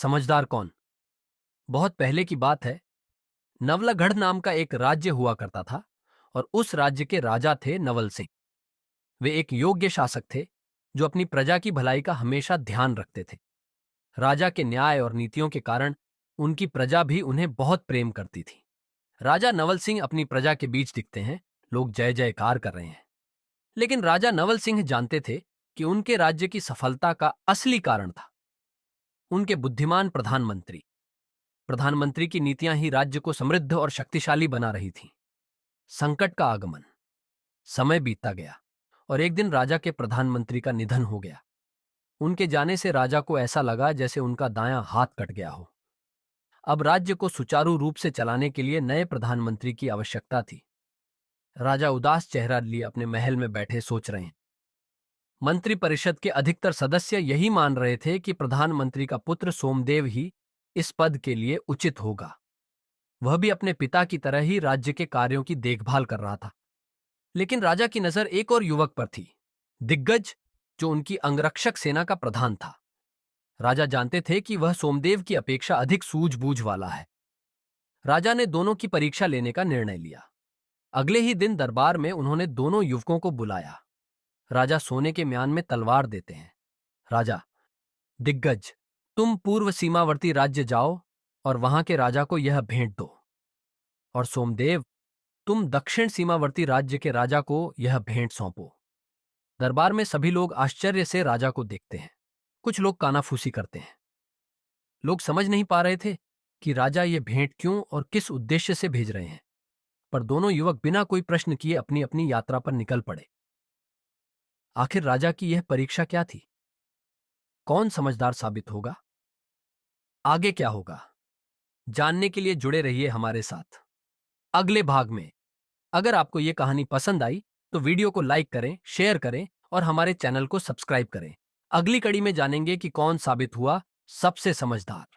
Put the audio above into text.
समझदार कौन? बहुत पहले की बात है। नवलागढ़ नाम का एक राज्य हुआ करता था और उस राज्य के राजा थे नवल सिंह। वे एक योग्य शासक थे जो अपनी प्रजा की भलाई का हमेशा ध्यान रखते थे। राजा के न्याय और नीतियों के कारण उनकी प्रजा भी उन्हें बहुत प्रेम करती थी। राजा नवल सिंह अपनी प्रजा के बीच दिखते हैं, लोग जय जयकार कर रहे हैं। लेकिन राजा नवल सिंह जानते थे कि उनके राज्य की सफलता का असली कारण था उनके बुद्धिमान प्रधानमंत्री। प्रधानमंत्री की नीतियां ही राज्य को समृद्ध और शक्तिशाली बना रही थीं। संकट का आगमन। समय बीतता गया और एक दिन राजा के प्रधानमंत्री का निधन हो गया। उनके जाने से राजा को ऐसा लगा जैसे उनका दायां हाथ कट गया हो। अब राज्य को सुचारू रूप से चलाने के लिए नए प्रधानमंत्री की आवश्यकता थी। राजा उदास चेहरा लिए अपने महल में बैठे सोच रहे हैं। मंत्रिपरिषद के अधिकतर सदस्य यही मान रहे थे कि प्रधानमंत्री का पुत्र सोमदेव ही इस पद के लिए उचित होगा। वह भी अपने पिता की तरह ही राज्य के कार्यों की देखभाल कर रहा था। लेकिन राजा की नजर एक और युवक पर थी, दिग्गज, जो उनकी अंगरक्षक सेना का प्रधान था। राजा जानते थे कि वह सोमदेव की अपेक्षा अधिक सूझबूझ वाला है। राजा ने दोनों की परीक्षा लेने का निर्णय लिया। अगले ही दिन दरबार में उन्होंने दोनों युवकों को बुलाया। राजा सोने के म्यान में तलवार देते हैं। राजा, दिग्गज, तुम पूर्व सीमावर्ती राज्य जाओ और वहां के राजा को यह भेंट दो। और सोमदेव, तुम दक्षिण सीमावर्ती राज्य के राजा को यह भेंट सौंपो। दरबार में सभी लोग आश्चर्य से राजा को देखते हैं। कुछ लोग कानाफूसी करते हैं। लोग समझ नहीं पा रहे थे कि राजा ये भेंट क्यों और किस उद्देश्य से भेज रहे हैं। पर दोनों युवक बिना कोई प्रश्न किए अपनी अपनी यात्रा पर निकल पड़े। आखिर राजा की यह परीक्षा क्या थी? कौन समझदार साबित होगा? आगे क्या होगा? जानने के लिए जुड़े रहिए हमारे साथ अगले भाग में। अगर आपको ये कहानी पसंद आई तो वीडियो को लाइक करें, शेयर करें और हमारे चैनल को सब्सक्राइब करें। अगली कड़ी में जानेंगे कि कौन साबित हुआ सबसे समझदार।